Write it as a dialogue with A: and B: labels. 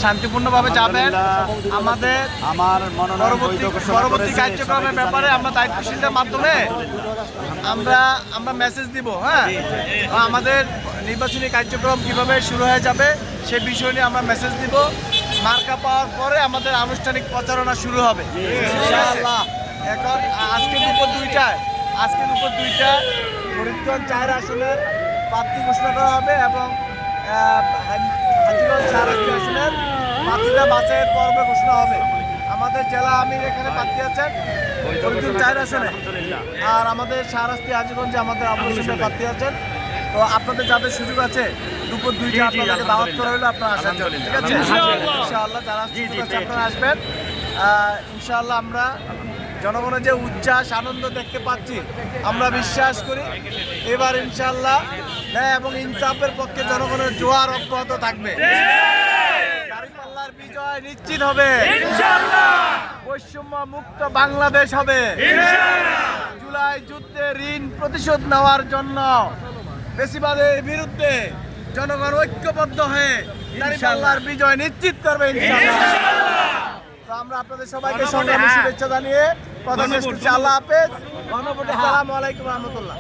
A: শান্তিপূর্ণভাবে যাবেন। আমাদের পরবর্তী কার্যক্রমের ব্যাপারে আমরা দায়িত্বশীলদের মাধ্যমে আমরা মেসেজ দিব। হ্যাঁ, আমাদের নির্বাচনী কার্যক্রম কিভাবে শুরু হয়ে যাবে সে বিষয় নিয়ে আমরা মেসেজ দিব। মার্কা পাওয়ার পরে আমাদের আনুষ্ঠানিক প্রচারণা শুরু হবে ইনশাআল্লাহ। এখন আজকে দুপুর 2টায় ফরিদগঞ্জ 4 আসনের প্রার্থী ঘোষণা করা হবে এবং হাজীগঞ্জ 4 আসনের প্রার্থীরা বাছাইয়ের পর্বে ঘোষণা হবে। আমাদের জেলা আমির এখানে প্রার্থী আছেন ফরিদগঞ্জ 4 আসনে, আর আমাদের শাহরাস্তি হাজীগঞ্জে আমাদের অবশ্যই প্রার্থী আছেন। তো আপনাদের যাদের সুযোগ আছে দুপুর 2টায় আপনাদেরকে দাওয়াত করা হলো, আপনারা আসার জন্য। ঠিক আছে, ইনশাআল্লাহ যারা সুযোগ আছে আপনারা আসবেন। ইনশাআল্লাহ আমরা জনগণের যে উচ্ছ্বাস আনন্দ দেখতে পাচ্ছি, আমরা বিশ্বাস করি এবার ইনশাআল্লাহ ন্যায় এবং ইনসাফের পক্ষে জনগণের জোয়ার অব্যাহত থাকবে। দাঁড়িপাল্লার বিজয় নিশ্চিত হবে, বৈষম্য মুক্ত বাংলাদেশ হবে। জুলাই যুদ্ধে ঋণ প্রতিশোধ নেওয়ার জন্য বেশিবাদের বিরুদ্ধে জনগণ ঐক্যবদ্ধ হয়ে দাঁড়িপাল্লার বিজয় নিশ্চিত করবে ইনশাআল্লাহ। তো আমরা আপনাদের সবাইকে সংগ্রামী শুভেচ্ছা জানিয়ে কথা শেষ করছি। আল্লাহ হাফেজ। আসসালামু আলাইকুম রহমতুল্লাহ।